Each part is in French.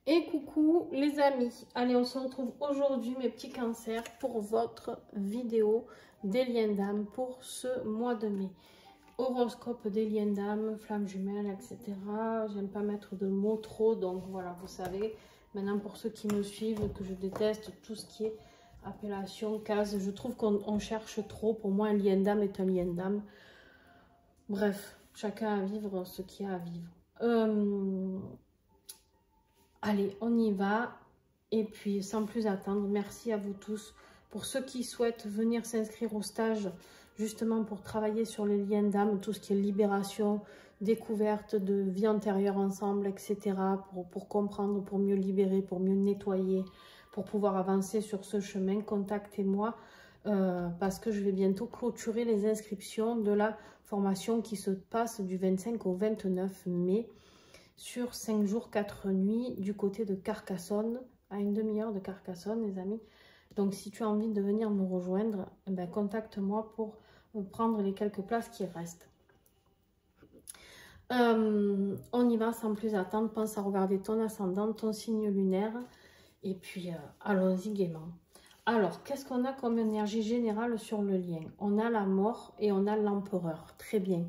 Et coucou les amis, allez on se retrouve aujourd'hui mes petits cancers pour votre vidéo des liens d'âme pour ce mois de mai. Horoscope des liens d'âme, flammes jumelles, etc. J'aime pas mettre de mots trop, donc voilà, vous savez. Maintenant pour ceux qui me suivent, que je déteste tout ce qui est appellation, case, je trouve qu'on cherche trop. Pour moi un lien d'âme est un lien d'âme. Bref, chacun à vivre ce qu'il y a à vivre. Allez, on y va. Et puis, sans plus attendre, merci à vous tous. Pour ceux qui souhaitent venir s'inscrire au stage, justement pour travailler sur les liens d'âme, tout ce qui est libération, découverte de vie antérieure ensemble, etc. Pour comprendre, pour mieux libérer, pour mieux nettoyer, pour pouvoir avancer sur ce chemin, contactez-moi. Parce que je vais bientôt clôturer les inscriptions de la formation qui se passe du 25 au 29 mai. Sur 5 jours, 4 nuits, du côté de Carcassonne, à une demi-heure de Carcassonne, les amis. Donc, si tu as envie de venir nous rejoindre, eh ben, contacte-moi pour prendre les quelques places qui restent. On y va sans plus attendre. Pense à regarder ton ascendant, ton signe lunaire. Et puis, allons-y gaiement. Alors, qu'est-ce qu'on a comme énergie générale sur le lien? On a la mort et on a l'empereur. Très bien.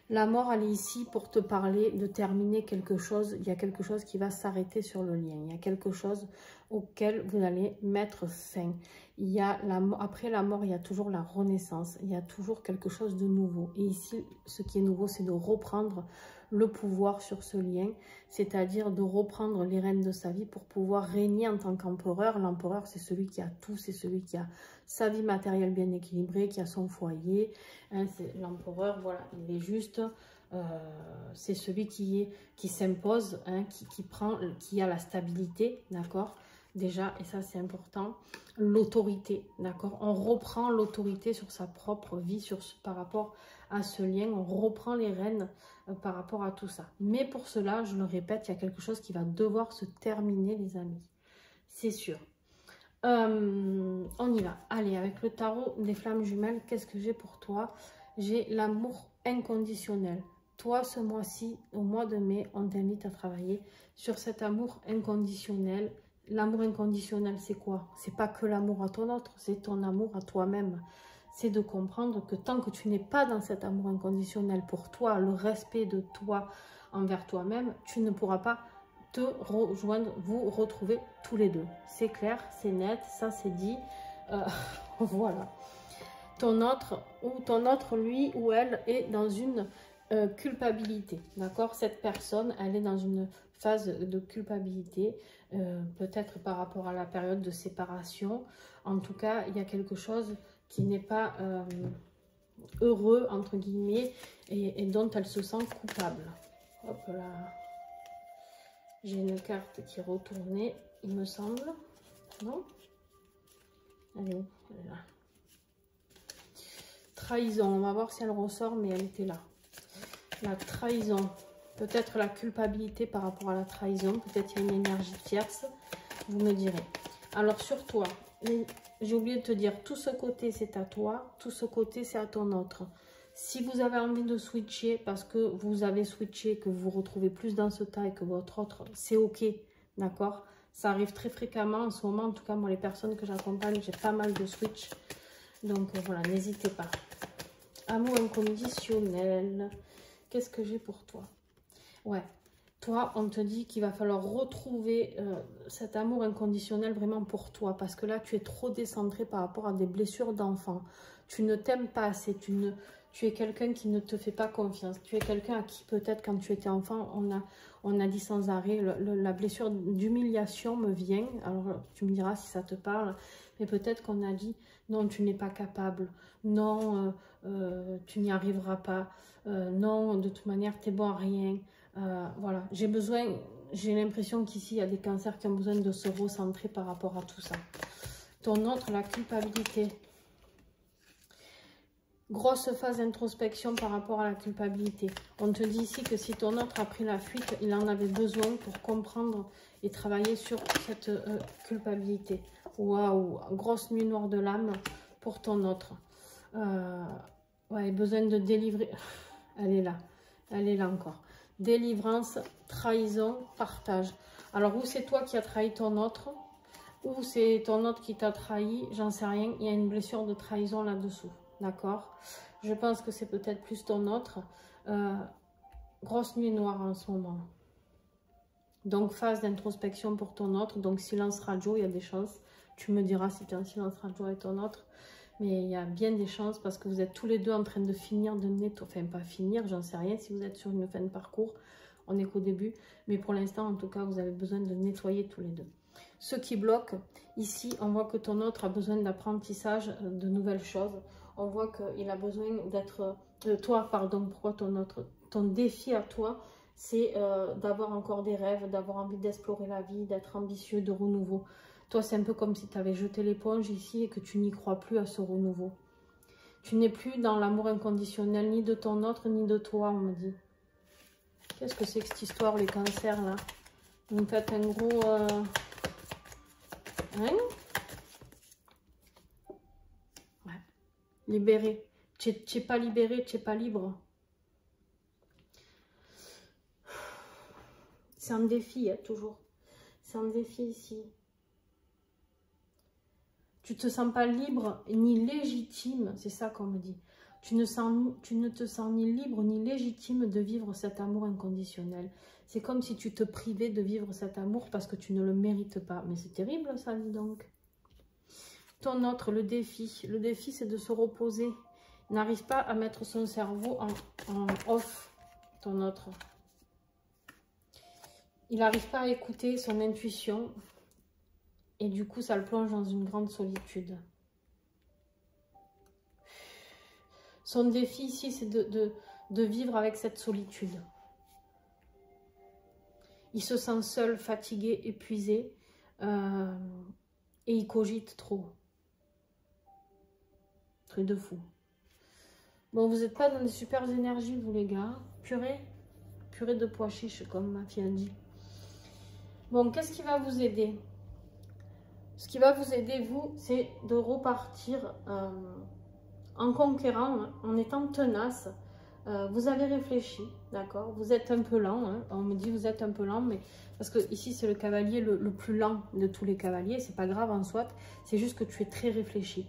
La mort, elle est ici pour te parler de terminer quelque chose. Il y a quelque chose qui va s'arrêter sur le lien. Il y a quelque chose auquel vous allez mettre fin. Il y a après la mort, il y a toujours la renaissance. Il y a toujours quelque chose de nouveau. Et ici, ce qui est nouveau, c'est de reprendre le pouvoir sur ce lien. C'est-à-dire de reprendre les rênes de sa vie pour pouvoir régner en tant qu'empereur. L'empereur, c'est celui qui a tout. C'est celui qui a sa vie matérielle bien équilibrée, qui a son foyer. Hein, l'empereur, voilà, il est juste, c'est celui qui s'impose, hein, qui a la stabilité, d'accord, déjà, et ça c'est important, l'autorité, d'accord, on reprend l'autorité sur sa propre vie, par rapport à ce lien, on reprend les rênes par rapport à tout ça. Mais pour cela, je le répète, il y a quelque chose qui va devoir se terminer, les amis, c'est sûr. On y va. Allez, avec le tarot des flammes jumelles, qu'est-ce que j'ai pour toi? J'ai l'amour inconditionnel. Toi, ce mois-ci, au mois de mai, on t'invite à travailler sur cet amour inconditionnel. L'amour inconditionnel, c'est quoi? C'est pas que l'amour à ton autre, c'est ton amour à toi-même. C'est de comprendre que tant que tu n'es pas dans cet amour inconditionnel pour toi, le respect de toi envers toi-même, tu ne pourras pas te rejoindre, vous retrouver tous les deux. C'est clair, c'est net, ça c'est dit. Voilà. Ton autre, lui ou elle, est dans une culpabilité. D'accord? Cette personne, elle est dans une phase de culpabilité, peut-être par rapport à la période de séparation. En tout cas, il y a quelque chose qui n'est pas heureux, entre guillemets, et dont elle se sent coupable. Hop là. J'ai une carte qui est retournée, il me semble. Non? Elle est où? Elle est là. Trahison. On va voir si elle ressort, mais elle était là. La trahison. Peut-être la culpabilité par rapport à la trahison. Peut-être il y a une énergie tierce. Vous me direz. Alors sur toi, j'ai oublié de te dire, tout ce côté c'est à toi, tout ce côté c'est à ton autre. Si vous avez envie de switcher parce que vous avez switché, que vous vous retrouvez plus dans ce tas et que votre autre, c'est ok, d'accord? Ça arrive très fréquemment en ce moment. En tout cas, moi, les personnes que j'accompagne, j'ai pas mal de switch. Donc, voilà, n'hésitez pas. Amour inconditionnel. Qu'est-ce que j'ai pour toi? Ouais, toi, on te dit qu'il va falloir retrouver cet amour inconditionnel vraiment pour toi. Parce que là, tu es trop décentré par rapport à des blessures d'enfant. Tu ne t'aimes pas assez, tu es quelqu'un qui ne te fait pas confiance. Tu es quelqu'un à qui peut-être quand tu étais enfant, on a dit sans arrêt, la blessure d'humiliation me vient. Alors tu me diras si ça te parle. Mais peut-être qu'on a dit non, tu n'es pas capable. Non, tu n'y arriveras pas. Non, de toute manière, tu es bon à rien. Voilà, j'ai l'impression qu'ici, il y a des cancers qui ont besoin de se recentrer par rapport à tout ça. Ton autre, la culpabilité. Grosse phase d'introspection par rapport à la culpabilité. On te dit ici que si ton autre a pris la fuite, il en avait besoin pour comprendre et travailler sur cette culpabilité. Waouh, grosse nuit noire de l'âme pour ton autre. Ouais, besoin de délivrer. Elle est là encore. délivrance, trahison, partage. Alors, ou c'est toi qui as trahi ton autre, ou c'est ton autre qui t'a trahi, j'en sais rien. Il y a une blessure de trahison là-dessous, d'accord? Je pense que c'est peut-être plus ton autre. Grosse nuit noire en ce moment. Donc, phase d'introspection pour ton autre. Donc, silence radio, il y a des chances. Tu me diras si tu es en silence radio avec ton autre. Mais il y a bien des chances parce que vous êtes tous les deux en train de finir de nettoyer. Enfin, pas finir, j'en sais rien si vous êtes sur une fin de parcours. On n'est qu'au début. Mais pour l'instant, en tout cas, vous avez besoin de nettoyer tous les deux. Ce qui bloque, ici, on voit que ton autre a besoin d'apprentissage, de nouvelles choses. On voit qu'il a besoin d'être... toi, pardon, pourquoi ton autre? Ton défi à toi, c'est d'avoir encore des rêves, d'avoir envie d'explorer la vie, d'être ambitieux, de renouveau. Toi, c'est un peu comme si tu avais jeté l'éponge ici et que tu n'y crois plus à ce renouveau. Tu n'es plus dans l'amour inconditionnel, ni de ton autre, ni de toi, on me dit. Qu'est-ce que c'est que cette histoire, les cancers, là? Vous me faites un gros... Hein? Ouais. Libéré. Tu n'es pas libéré, tu n'es pas libre. C'est un défi, hein, toujours. C'est un défi ici. Tu ne te sens pas libre ni légitime, c'est ça qu'on me dit. Tu ne te sens ni libre ni légitime de vivre cet amour inconditionnel. C'est comme si tu te privais de vivre cet amour parce que tu ne le mérites pas. Mais c'est terrible ça, dis donc. Ton autre, le défi c'est de se reposer. Il n'arrive pas à mettre son cerveau en off, ton autre. Il n'arrive pas à écouter son intuition. Et du coup, ça le plonge dans une grande solitude. Son défi ici, c'est de vivre avec cette solitude. Il se sent seul, fatigué, épuisé. Et il cogite trop. Truc de fou. Bon, vous n'êtes pas dans des super énergies, vous les gars. Purée de pois chiches, comme ma fille a dit. Bon, qu'est-ce qui va vous aider? Ce qui va vous aider, vous, c'est de repartir en conquérant, hein, en étant tenace. Vous avez réfléchi, d'accord? Vous êtes un peu lent, hein. On me dit vous êtes un peu lent, mais parce que ici c'est le cavalier le plus lent de tous les cavaliers. C'est pas grave en soi, c'est juste que tu es très réfléchi.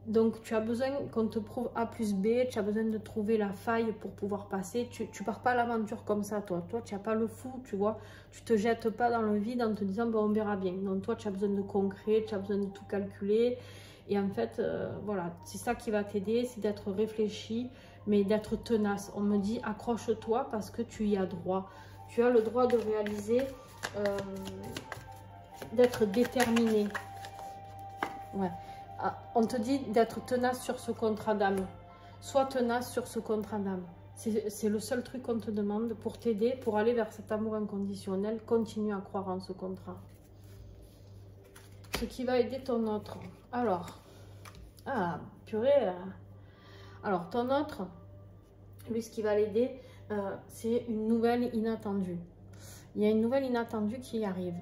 Donc tu as besoin qu'on te prouve A plus B, tu as besoin de trouver la faille pour pouvoir passer. Tu pars pas à l'aventure comme ça, toi. Toi, tu n'as pas le fou, tu vois. Tu te jettes pas dans le vide en te disant, bon, on verra bien. Donc toi, tu as besoin de concret, tu as besoin de tout calculer. Et en fait, voilà, c'est ça qui va t'aider, c'est d'être réfléchi, mais d'être tenace. On me dit, accroche-toi parce que tu y as droit. Tu as le droit de réaliser, d'être déterminé. Ouais. On te dit d'être tenace sur ce contrat d'âme. Sois tenace sur ce contrat d'âme. C'est le seul truc qu'on te demande pour t'aider, pour aller vers cet amour inconditionnel. Continue à croire en ce contrat. Ce qui va aider ton autre. Alors, purée. Alors, ton autre, lui, ce qui va l'aider, c'est une nouvelle inattendue. Il y a une nouvelle inattendue qui arrive.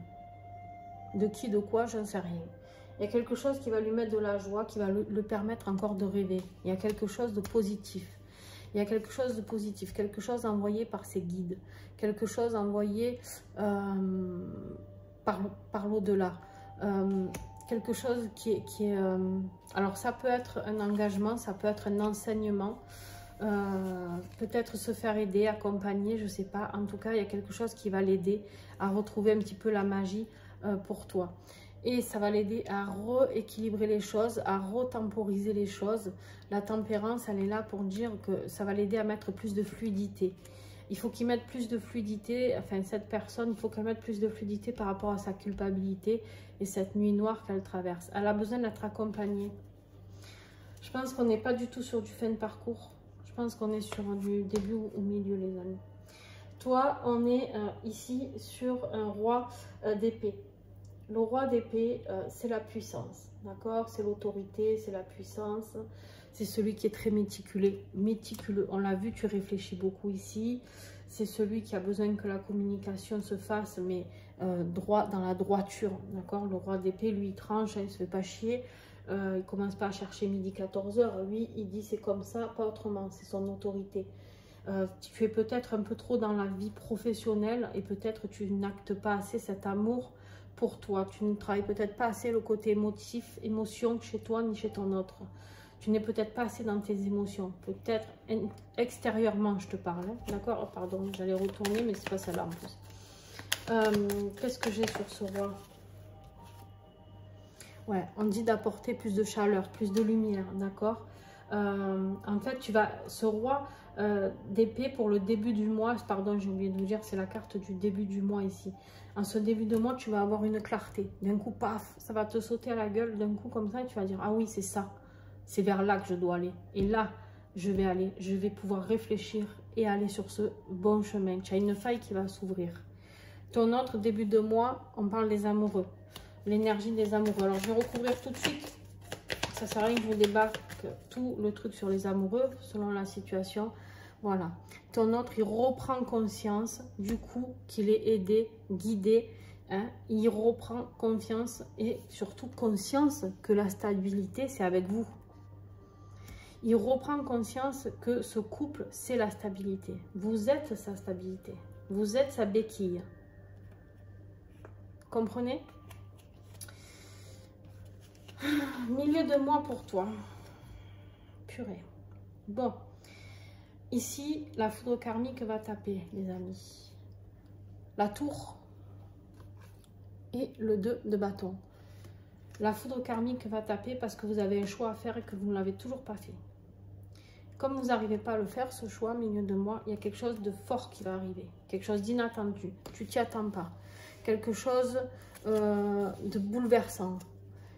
De qui, de quoi, je ne sais rien. Il y a quelque chose qui va lui mettre de la joie, qui va le permettre encore de rêver. Il y a quelque chose de positif. Il y a quelque chose de positif, quelque chose envoyé par ses guides, quelque chose envoyé par l'au-delà. Quelque chose qui est... alors ça peut être un engagement, ça peut être un enseignement, peut-être se faire aider, accompagner, je ne sais pas. En tout cas, il y a quelque chose qui va l'aider à retrouver un petit peu la magie pour toi. Et ça va l'aider à rééquilibrer les choses, à retemporiser les choses. La tempérance, elle est là pour dire que ça va l'aider à mettre plus de fluidité. Il faut qu'il mette plus de fluidité, enfin cette personne, il faut qu'elle mette plus de fluidité par rapport à sa culpabilité et cette nuit noire qu'elle traverse. Elle a besoin d'être accompagnée. Je pense qu'on n'est pas du tout sur du fin de parcours. Je pense qu'on est sur du début ou milieu, les amis. Toi, on est ici sur un roi d'épée. Le roi d'épée, c'est la puissance, d'accord? C'est l'autorité, c'est la puissance. C'est celui qui est très méticuleux. On l'a vu, tu réfléchis beaucoup ici. C'est celui qui a besoin que la communication se fasse, mais droit dans la droiture, d'accord? Le roi d'épée, lui, il tranche, hein, il ne se fait pas chier. Il ne commence pas à chercher midi 14h. Lui, il dit c'est comme ça, pas autrement. C'est son autorité. Tu es peut-être un peu trop dans la vie professionnelle et peut-être tu n'actes pas assez cet amour pour toi. Tu ne travailles peut-être pas assez le côté émotif, émotion chez toi ni chez ton autre. Tu n'es peut-être pas assez dans tes émotions. Peut-être extérieurement, je te parle. Hein, d'accord? Oh, pardon, j'allais retourner, mais c'est pas celle-là en plus. Qu'est-ce que j'ai sur ce roi? Ouais, on dit d'apporter plus de chaleur, plus de lumière, d'accord? En fait, ce roi d'épée pour le début du mois, pardon, j'ai oublié de vous dire, c'est la carte du début du mois ici. En ce début de mois, tu vas avoir une clarté. D'un coup, paf, ça va te sauter à la gueule, d'un coup comme ça, et tu vas dire, ah oui, c'est ça. C'est vers là que je dois aller. Et là, je vais aller, je vais pouvoir réfléchir et aller sur ce bon chemin. Tu as une faille qui va s'ouvrir. Ton autre début de mois, on parle des amoureux. L'énergie des amoureux. Alors, je vais recouvrir tout de suite. Ça ne sert à rien que je vous débarque tout le truc sur les amoureux, selon la situation. Voilà. Ton autre, il reprend conscience, du coup, qu'il est aidé, guidé. Hein. Il reprend confiance et surtout conscience que la stabilité, c'est avec vous. Il reprend conscience que ce couple, c'est la stabilité. Vous êtes sa stabilité. Vous êtes sa béquille. Comprenez ? Milieu de mois pour toi. Purée. Bon. Ici, la foudre karmique va taper, les amis. La tour et le 2 de bâton. La foudre karmique va taper parce que vous avez un choix à faire et que vous ne l'avez toujours pas fait. Comme vous n'arrivez pas à le faire, ce choix, milieu de mois, il y a quelque chose de fort qui va arriver. Quelque chose d'inattendu. Tu t'y attends pas. Quelque chose de bouleversant.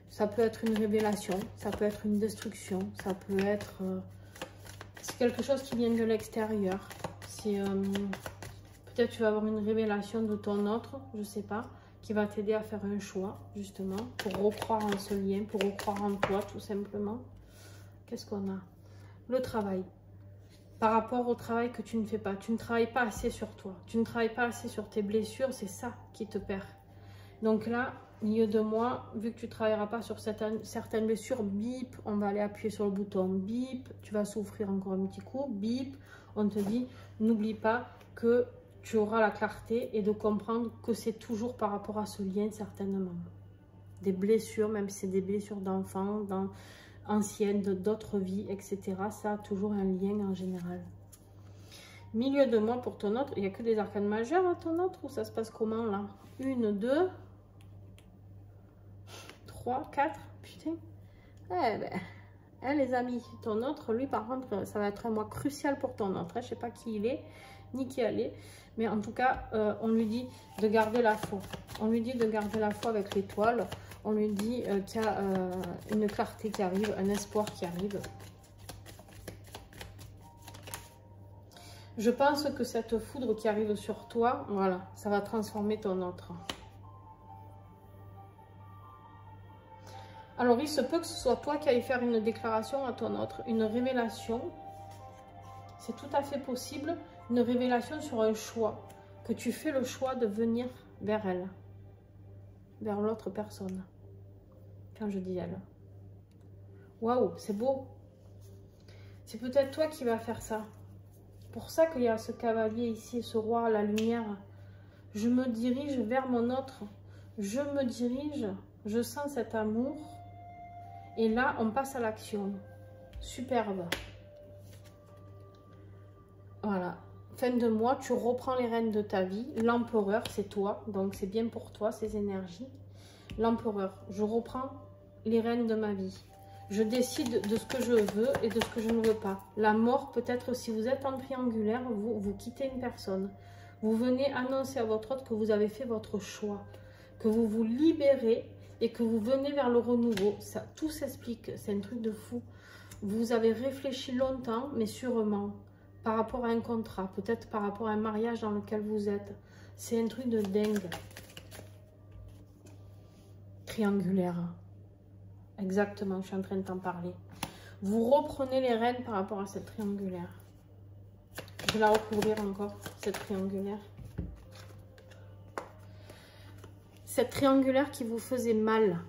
Ça peut être une révélation, ça peut être une destruction, ça peut être... c'est quelque chose qui vient de l'extérieur. Peut-être tu vas avoir une révélation de ton autre, je ne sais pas, qui va t'aider à faire un choix, justement, pour recroire en ce lien, pour recroire en toi, tout simplement. Qu'est-ce qu'on a? Le travail. Par rapport au travail que tu ne fais pas. Tu ne travailles pas assez sur toi. Tu ne travailles pas assez sur tes blessures, c'est ça qui te perd. Donc là, milieu de mois, vu que tu ne travailleras pas sur certaines blessures, bip, on va aller appuyer sur le bouton, bip, tu vas souffrir encore un petit coup, bip, on te dit, n'oublie pas que tu auras la clarté et de comprendre que c'est toujours par rapport à ce lien, certainement. Des blessures, même si c'est des blessures d'enfants, anciennes, d'autres vies, etc. Ça a toujours un lien en général. Milieu de mois pour ton autre, il n'y a que des arcanes majeures à ton autre ou ça se passe comment là? 1, 2... 3, 4, putain. Eh ben, les amis, ton autre, lui, par contre, ça va être un mois crucial pour ton autre. Je ne sais pas qui il est, ni qui elle est. Mais en tout cas, on lui dit de garder la foi. On lui dit de garder la foi avec l'étoile. On lui dit qu'il y a une clarté qui arrive, un espoir qui arrive. Je pense que cette foudre qui arrive sur toi, voilà, ça va transformer ton autre. Alors, il se peut que ce soit toi qui ailles faire une déclaration à ton autre, une révélation. C'est tout à fait possible, une révélation sur un choix. Que tu fais le choix de venir vers elle, vers l'autre personne. Quand je dis elle. Waouh, c'est beau. C'est peut-être toi qui vas faire ça. Pour ça qu'il y a ce cavalier ici, ce roi à la lumière. Je me dirige vers mon autre. Je me dirige, je sens cet amour. Et là, on passe à l'action. Superbe. Voilà. Fin de mois, tu reprends les rênes de ta vie. L'empereur, c'est toi. Donc, c'est bien pour toi, ces énergies. L'empereur, je reprends les rênes de ma vie. Je décide de ce que je veux et de ce que je ne veux pas. La mort, peut-être si vous êtes en triangulaire, vous quittez une personne. Vous venez annoncer à votre autre que vous avez fait votre choix. Que vous vous libérez et que vous venez vers le renouveau. Ça, tout s'explique, c'est un truc de fou. Vous avez réfléchi longtemps, mais sûrement, par rapport à un contrat, peut-être par rapport à un mariage dans lequel vous êtes. C'est un truc de dingue. Triangulaire. Exactement, je suis en train de t'en parler. Vous reprenez les rênes par rapport à cette triangulaire. Je vais la recouvrir encore, cette triangulaire. Cette triangulaire qui vous faisait mal,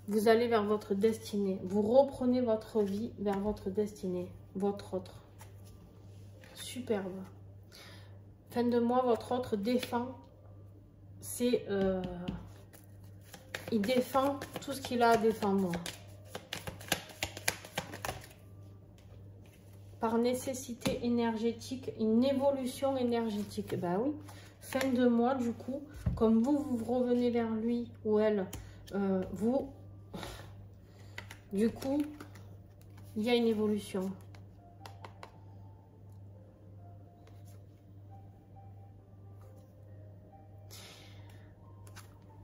vous allez vers votre destinée. Vous reprenez votre vie vers votre destinée, votre autre. superbe. Fin de mois, votre autre défend. C'est... il défend tout ce qu'il a à défendre. Par nécessité énergétique, une évolution énergétique. Ben oui, fin de mois, du coup, comme vous revenez vers lui ou elle, du coup, il y a une évolution.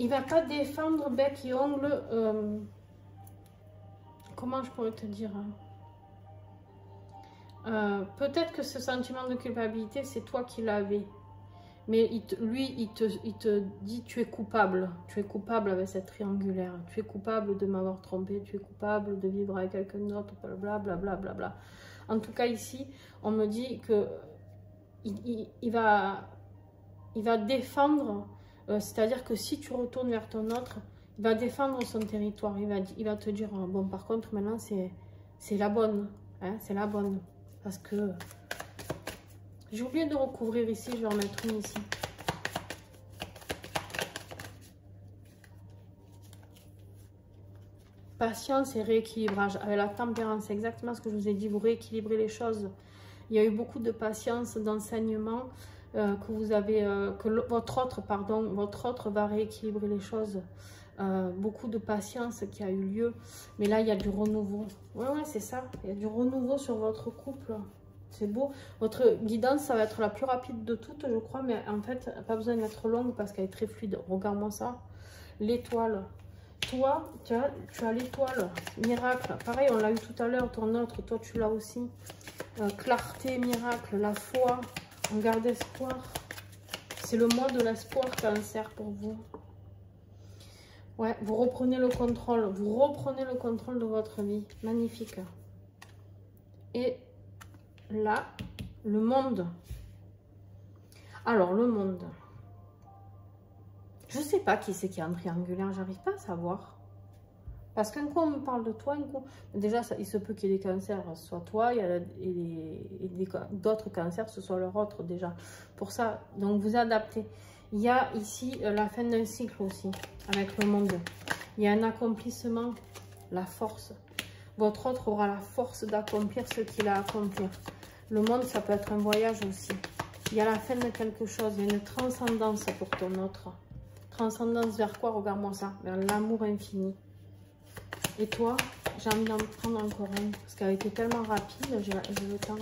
Il va pas défendre bec et ongles. Comment je pourrais te dire, peut-être que ce sentiment de culpabilité, c'est toi qui l'avais. Mais lui, il te dit, tu es coupable. Tu es coupable avec cette triangulaire. Tu es coupable de m'avoir trompé. Tu es coupable de vivre avec quelqu'un d'autre. Blablabla. Bla, bla, bla. En tout cas, ici, on me dit que il va défendre. C'est-à-dire que si tu retournes vers ton autre, il va défendre son territoire. Il va te dire, bon, par contre, maintenant, c'est la bonne. Hein, c'est la bonne. Parce que j'ai oublié de recouvrir ici, je vais en mettre une ici. Patience et rééquilibrage. Avec la tempérance, c'est exactement ce que je vous ai dit, vous rééquilibrez les choses. Il y a eu beaucoup de patience, d'enseignement que vous avez, que votre autre va rééquilibrer les choses. Beaucoup de patience qui a eu lieu, mais là il y a du renouveau. Ouais, c'est ça, il y a du renouveau sur votre couple. C'est beau. Votre guidance, ça va être la plus rapide de toutes, je crois, mais en fait, pas besoin d'être longue parce qu'elle est très fluide. Regarde-moi ça. L'étoile. Toi, tu as l'étoile. Miracle. Pareil, on l'a eu tout à l'heure, ton autre. Toi, tu l'as aussi. Clarté, miracle, la foi. On garde espoir. C'est le mois de l'espoir, Cancer, pour vous. Ouais, vous reprenez le contrôle. Vous reprenez le contrôle de votre vie. Magnifique. Et là, le monde. Alors, le monde. Je sais pas qui c'est qui est en triangulaire. J'arrive pas à savoir. Parce qu'un coup, on me parle de toi. Un coup... Déjà, ça, il se peut qu'il y ait des cancers, ce soit toi. Et d'autres cancers, ce soit leur autre déjà. Pour ça, donc vous adaptez. Il y a ici la fin d'un cycle aussi. Avec le monde. Il y a un accomplissement. La force. Votre autre aura la force d'accomplir ce qu'il a à accomplir. Le monde, ça peut être un voyage aussi. Il y a la fin de quelque chose. Il y a une transcendance pour ton autre. Transcendance vers quoi? Regarde-moi ça. Vers l'amour infini. Et toi, j'ai envie d'en prendre encore une. Parce qu'elle a été tellement rapide. J'ai le temps.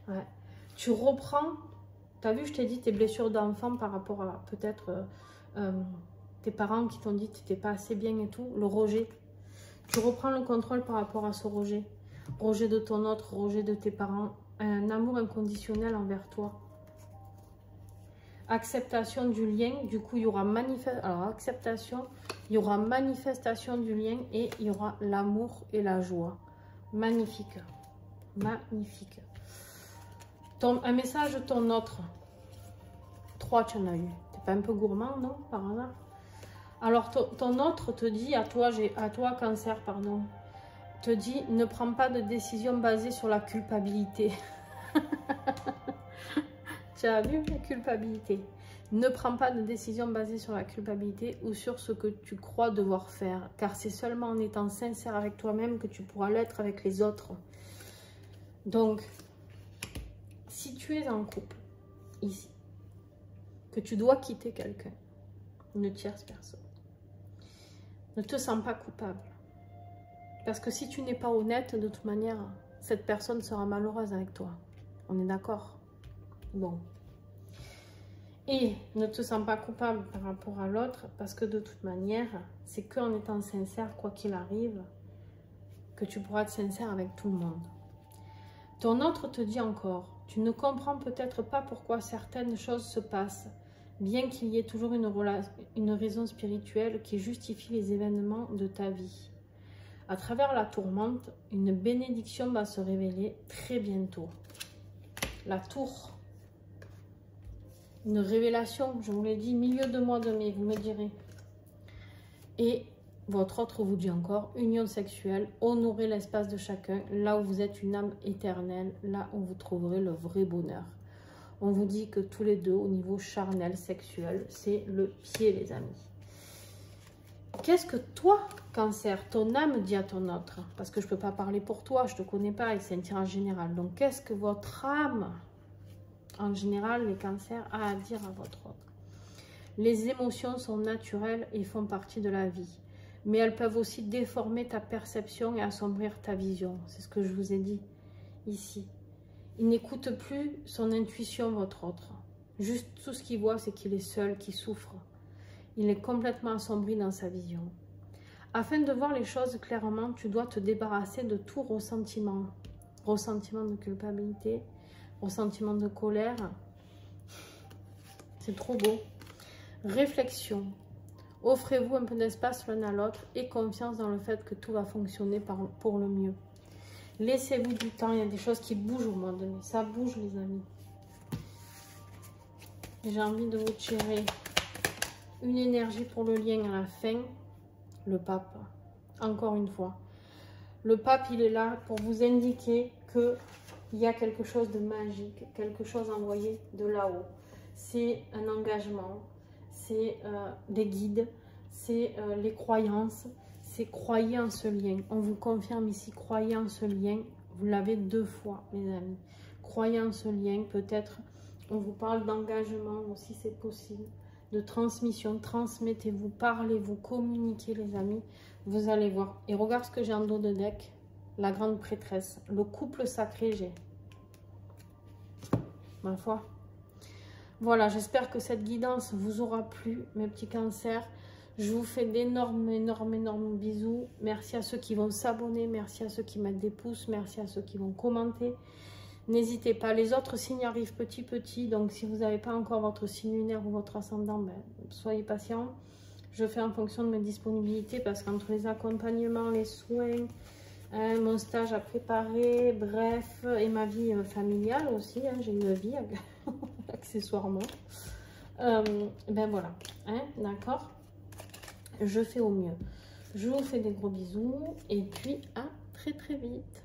Ouais. Tu reprends. Tu as vu, je t'ai dit tes blessures d'enfant par rapport à peut-être tes parents qui t'ont dit que tu n'étais pas assez bien et tout. Le rejet. Tu reprends le contrôle par rapport à ce rejet. Rejet de ton autre, rejet de tes parents. Un amour inconditionnel envers toi. Acceptation du lien. Du coup, il y aura acceptation, il y aura manifestation du lien et il y aura l'amour et la joie. Magnifique. Magnifique. Un message de ton autre. 3, tu en as eu. T'es pas un peu gourmand, non, par hasard? Alors, ton autre te dit, à toi, Cancer, pardon, te dit, ne prends pas de décision basée sur la culpabilité. Tu as vu la culpabilité? Ne prends pas de décision basée sur la culpabilité ou sur ce que tu crois devoir faire. Car c'est seulement en étant sincère avec toi-même que tu pourras l'être avec les autres. Donc, si tu es en couple, ici, que tu dois quitter quelqu'un, une tierce personne, ne te sens pas coupable. Parce que si tu n'es pas honnête, de toute manière, cette personne sera malheureuse avec toi. On est d'accord? Bon. Et ne te sens pas coupable par rapport à l'autre, parce que de toute manière, c'est qu'en étant sincère, quoi qu'il arrive, que tu pourras être sincère avec tout le monde. Ton autre te dit encore, tu ne comprends peut-être pas pourquoi certaines choses se passent, bien qu'il y ait toujours une raison spirituelle qui justifie les événements de ta vie. À travers la tourmente, une bénédiction va se révéler très bientôt. La tour. Une révélation, je vous l'ai dit, milieu de mois de mai, vous me direz. Et Votre autre vous dit encore union sexuelle, honorez l'espace de chacun, là où vous êtes une âme éternelle, là où vous trouverez le vrai bonheur. On vous dit que tous les deux, au niveau charnel, sexuel, c'est le pied, les amis. Qu'est-ce que toi, Cancer, ton âme dit à ton autre? Parce que je ne peux pas parler pour toi, je ne te connais pas et c'est un tirage général. Donc, qu'est-ce que votre âme, en général, les cancers, a à dire à votre autre? Les émotions sont naturelles et font partie de la vie. Mais elles peuvent aussi déformer ta perception et assombrir ta vision. C'est ce que je vous ai dit ici. Il n'écoute plus son intuition, votre autre. Juste tout ce qu'il voit, c'est qu'il est seul, qu'il souffre. Il est complètement assombri dans sa vision. Afin de voir les choses clairement, tu dois te débarrasser de tout ressentiment. Ressentiment de culpabilité, ressentiment de colère. C'est trop beau. Réflexion. Offrez-vous un peu d'espace l'un à l'autre et confiance dans le fait que tout va fonctionner pour le mieux. Laissez-vous du temps, il y a des choses qui bougent au moment donné. Ça bouge, les amis. J'ai envie de vous tirer une énergie pour le lien à la fin. Le pape, encore une fois. Le pape, il est là pour vous indiquer qu'il y a quelque chose de magique, quelque chose envoyé de là-haut. C'est un engagement. C'est des guides, c'est les croyances, c'est croyez en ce lien. On vous confirme ici, croyez en ce lien. Vous l'avez 2 fois, mes amis. Croyez en ce lien, peut-être on vous parle d'engagement aussi, c'est possible. De transmission, transmettez-vous, parlez-vous, communiquez, les amis. Vous allez voir. Et regarde ce que j'ai en dos de deck. La grande prêtresse, le couple sacré, j'ai. Ma foi. Voilà, j'espère que cette guidance vous aura plu, mes petits cancers. Je vous fais d'énormes, énormes bisous. Merci à ceux qui vont s'abonner, merci à ceux qui mettent des pouces, merci à ceux qui vont commenter. N'hésitez pas, les autres signes arrivent petit, donc si vous n'avez pas encore votre signe lunaire ou votre ascendant, ben, soyez patient. Je fais en fonction de mes disponibilités parce qu'entre les accompagnements, les soins, mon stage à préparer, bref, et ma vie familiale aussi, hein, j'ai une vie accessoirement. Ben voilà, hein, d'accord. Je fais au mieux. Je vous fais des gros bisous et puis à très vite.